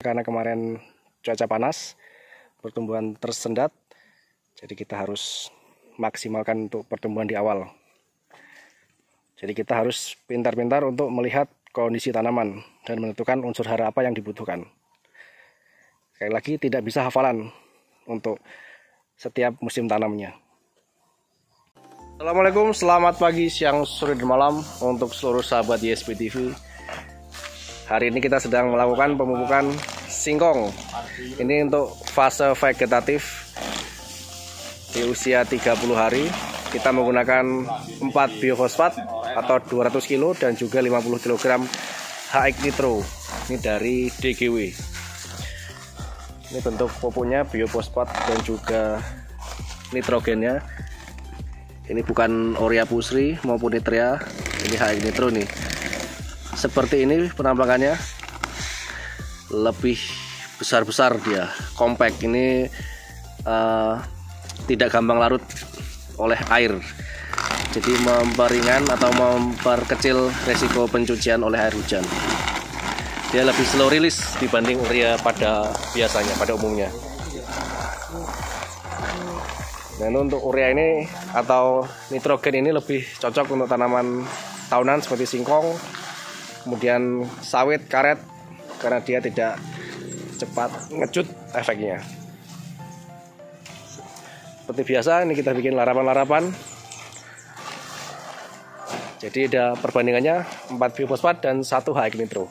Karena kemarin cuaca panas, pertumbuhan tersendat, jadi kita harus maksimalkan untuk pertumbuhan di awal. Jadi kita harus pintar-pintar untuk melihat kondisi tanaman dan menentukan unsur hara apa yang dibutuhkan. Sekali lagi, tidak bisa hafalan untuk setiap musim tanamnya. Assalamualaikum, selamat pagi, siang, sore, dan malam untuk seluruh sahabat YSB TV. Hari ini kita sedang melakukan pemupukan singkong. Ini untuk fase vegetatif di usia 30 hari. Kita menggunakan 4 biofosfat atau 200 kg dan juga 50 kg HX Nitro. Ini dari DGW. Ini bentuk pupuknya, biofosfat dan juga nitrogennya. Ini bukan Urea Pusri maupun Nitrea, ini HX Nitro nih. Seperti ini penampakannya, lebih besar-besar dia, compact. Ini tidak gampang larut oleh air, jadi memperingan atau memperkecil resiko pencucian oleh air hujan. Dia lebih slow release dibanding urea pada biasanya, pada umumnya. Dan untuk urea ini atau nitrogen ini lebih cocok untuk tanaman tahunan seperti singkong, kemudian sawit, karet, karena dia tidak cepat ngecut efeknya. Seperti biasa, ini kita bikin larapan-larapan. Jadi ada perbandingannya 4 biofosfat dan 1 HX Nitro.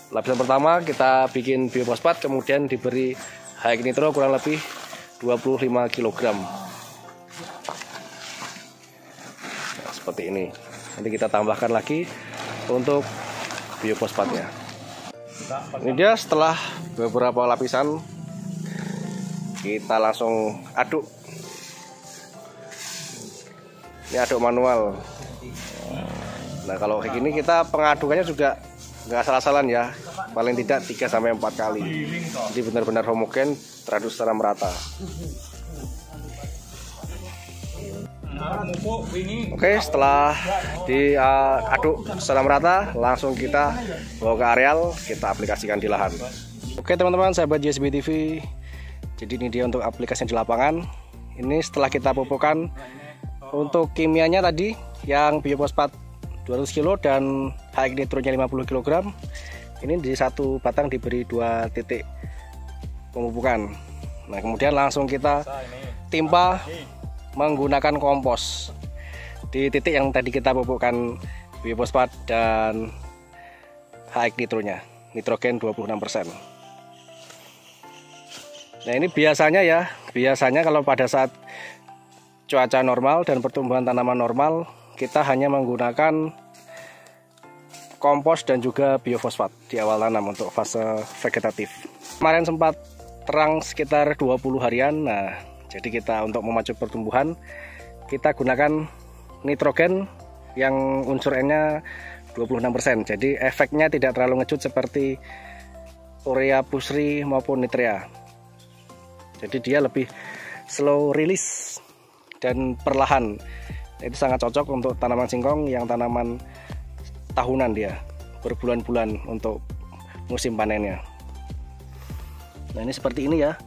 Lapisan pertama kita bikin biofosfat, kemudian diberi HX Nitro kurang lebih 25 kg. Nah, seperti ini. Nanti kita tambahkan lagi untuk biofosfatnya. Ini dia setelah beberapa lapisan, kita langsung aduk. Ini aduk manual. Nah, kalau kayak gini kita pengadukannya juga nggak salah-salahan ya, paling tidak 3-4 kali. Jadi benar-benar homogen, teraduk secara merata. Oke, setelah diaduk secara merata, langsung kita bawa ke areal, kita aplikasikan di lahan. Oke teman-teman, sahabat YSB TV, jadi ini dia untuk aplikasi di lapangan. Ini setelah kita pupukkan. Untuk kimianya tadi yang biofosfat 200 kg dan HX Nitronya 50 kg. Ini di satu batang diberi 2 titik pemupukan. Nah, kemudian langsung kita timpa menggunakan kompos di titik yang tadi kita pupukkan biofosfat dan HX Nitronya, nitrogen 26%. Nah, ini biasanya kalau pada saat cuaca normal dan pertumbuhan tanaman normal, kita hanya menggunakan kompos dan juga biofosfat di awal tanam untuk fase vegetatif. Kemarin sempat terang sekitar 20 harian. Nah, jadi kita untuk memacu pertumbuhan, kita gunakan nitrogen yang unsur N-nya 26%. Jadi efeknya tidak terlalu ngecut seperti Urea Pusri maupun Nitrea. Jadi dia lebih slow release dan perlahan. Itu sangat cocok untuk tanaman singkong yang tanaman tahunan, dia berbulan-bulan untuk musim panennya. Nah, ini seperti ini ya.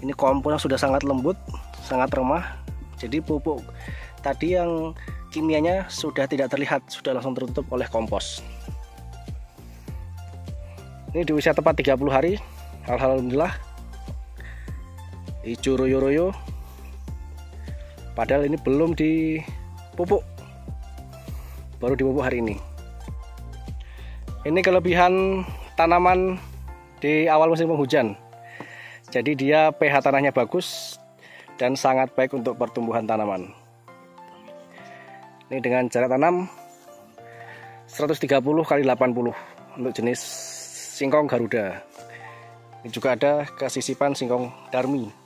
Ini komposnya sudah sangat lembut, sangat remah. Jadi pupuk tadi yang kimianya sudah tidak terlihat, sudah langsung tertutup oleh kompos. Ini di usia tepat 30 hari. Alhamdulillah. Hijau royo-royo. Padahal ini belum dipupuk, baru dipupuk hari ini. Ini kelebihan tanaman di awal musim penghujan. Jadi dia pH tanahnya bagus dan sangat baik untuk pertumbuhan tanaman. Ini dengan jarak tanam 130 x 80 untuk jenis singkong Garuda. Ini juga ada kesisipan singkong Darmi.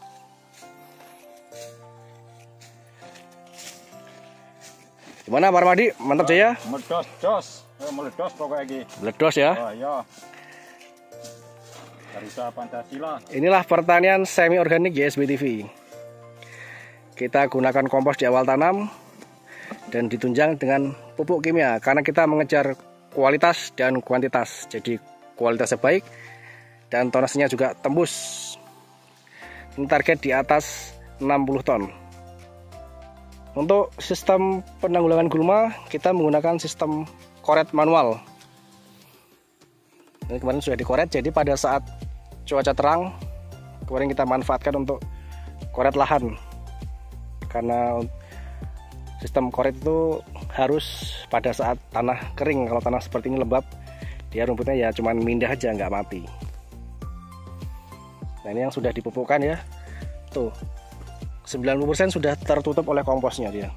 Gimana Pak Armadi? Mantap Jaya? Meledos pokoknya lagi. Meledos ya? Oh, iya. Garuda Pancasila. Inilah pertanian semi organik YSB TV. Kita gunakan kompos di awal tanam dan ditunjang dengan pupuk kimia karena kita mengejar kualitas dan kuantitas. Jadi kualitasnya baik dan tonasenya juga tembus. Ini target di atas 60 ton. Untuk sistem penanggulangan gulma kita menggunakan sistem koret manual. Ini kemarin sudah dikoret, jadi pada saat cuaca terang kemarin kita manfaatkan untuk koret lahan. Karena sistem koret itu harus pada saat tanah kering. Kalau tanah seperti ini lembab, dia rumputnya ya cuman mindah aja, nggak mati. Nah, ini yang sudah dipupukkan ya. Tuh, 90% sudah tertutup oleh komposnya dia.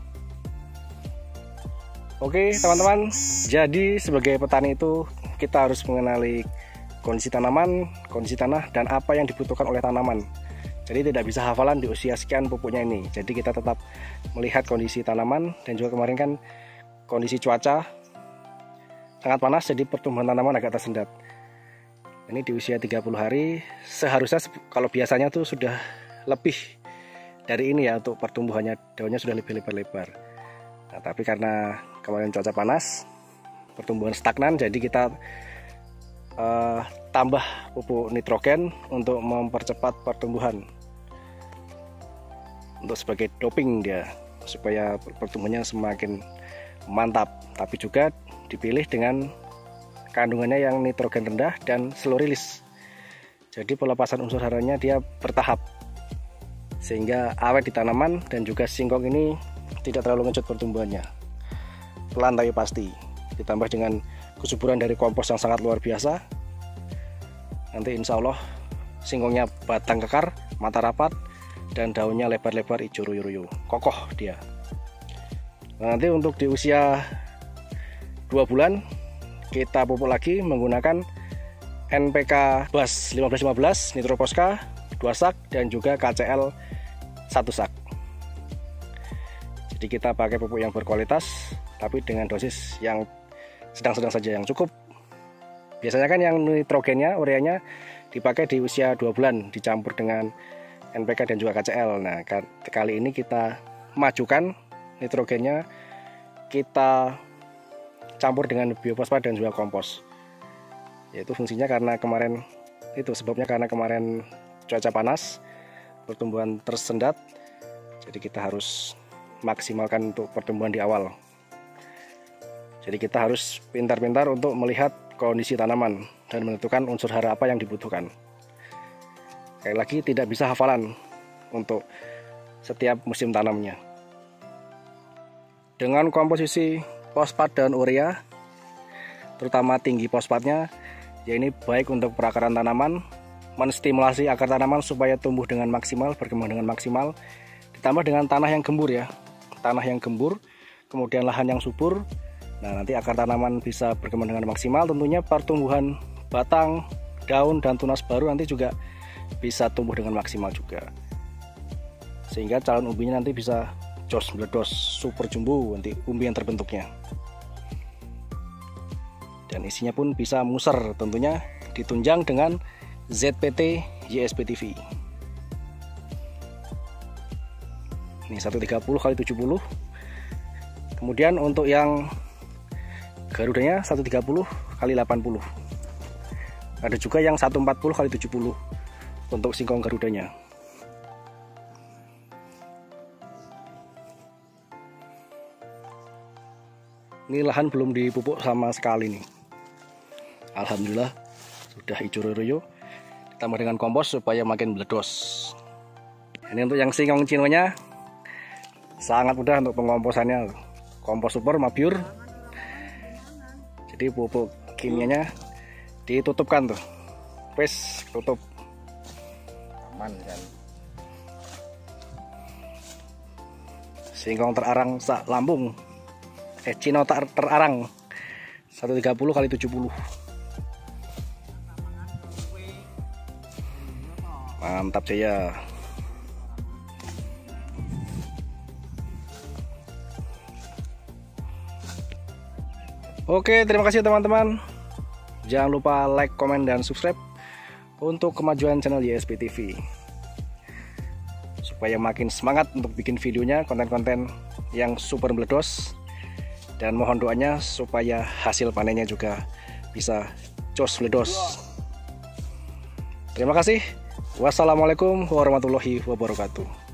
Oke teman-teman, jadi sebagai petani itu kita harus mengenali kondisi tanaman, kondisi tanah, dan apa yang dibutuhkan oleh tanaman. Jadi tidak bisa hafalan di usia sekian pupuknya ini. Jadi kita tetap melihat kondisi tanaman, dan juga kemarin kan kondisi cuaca sangat panas, jadi pertumbuhan tanaman agak tersendat. Ini di usia 30 hari, seharusnya kalau biasanya tuh sudah lebih dari ini ya untuk pertumbuhannya, daunnya sudah lebih lebar-lebar. Nah, tapi karena kemarin cuaca panas, pertumbuhan stagnan, jadi kita tambah pupuk nitrogen untuk mempercepat pertumbuhan. Untuk sebagai doping dia, supaya pertumbuhannya semakin mantap. Tapi juga dipilih dengan kandungannya yang nitrogen rendah dan slow release. Jadi pelepasan unsur haranya dia bertahap, sehingga awet di tanaman, dan juga singkong ini tidak terlalu ngecut pertumbuhannya, pelan tapi pasti. Ditambah dengan kesuburan dari kompos yang sangat luar biasa, nanti insya Allah singkongnya batang kekar, mata rapat, dan daunnya lebar-lebar hijau ruyu-ruyu, kokoh dia. Nah, nanti untuk di usia 2 bulan kita pupuk lagi menggunakan NPK BAS 1515, Nitroposka 2 sak, dan juga KCL 1 sak. Jadi kita pakai pupuk yang berkualitas, tapi dengan dosis yang sedang-sedang saja, yang cukup. Biasanya kan yang nitrogennya, ureanya dipakai di usia 2 bulan dicampur dengan NPK dan juga KCL. Nah, kali ini kita majukan nitrogennya, kita campur dengan biofosfat dan juga kompos. Yaitu fungsinya karena kemarin itu sebabnya karena kemarin cuaca panas, pertumbuhan tersendat. Jadi kita harus maksimalkan untuk pertumbuhan di awal. Jadi kita harus pintar-pintar untuk melihat kondisi tanaman dan menentukan unsur hara apa yang dibutuhkan. Sekali lagi, tidak bisa hafalan untuk setiap musim tanamnya. Dengan komposisi fosfat dan urea, terutama tinggi fosfatnya, ya ini baik untuk perakaran tanaman, menstimulasi akar tanaman supaya tumbuh dengan maksimal, berkembang dengan maksimal. Ditambah dengan tanah yang gembur ya, tanah yang gembur, kemudian lahan yang subur. Nah, nanti akar tanaman bisa berkembang dengan maksimal. Tentunya pertumbuhan batang, daun, dan tunas baru nanti juga bisa tumbuh dengan maksimal juga. Sehingga calon umbinya nanti bisa jos meledos, super jumbo nanti umbi yang terbentuknya. Dan isinya pun bisa muser, tentunya ditunjang dengan ZPT YSP TV. Ini 130x70. Kemudian untuk yang garudanya 130x80. Ada juga yang 140x70 untuk singkong garudanya. Ini lahan belum dipupuk sama sekali nih. Alhamdulillah sudah hijau royo. Ditambah dengan kompos supaya makin meledos. Ini untuk yang singkong cinonya sangat mudah untuk pengkomposannya. Kompos super Mabiur. Jadi pupuk kimianya ditutupkan tuh. Wes tutup. Aman kan. Singkong terarang sak lambung. Cino terarang 130x70. Mantap jaya. Oke, terima kasih teman-teman. Jangan lupa like, komen, dan subscribe untuk kemajuan channel YSP TV, supaya makin semangat untuk bikin videonya, konten-konten yang super meledos. Dan mohon doanya supaya hasil panennya juga bisa Cos meledos. Terima kasih. Wassalamualaikum warahmatullahi wabarakatuh.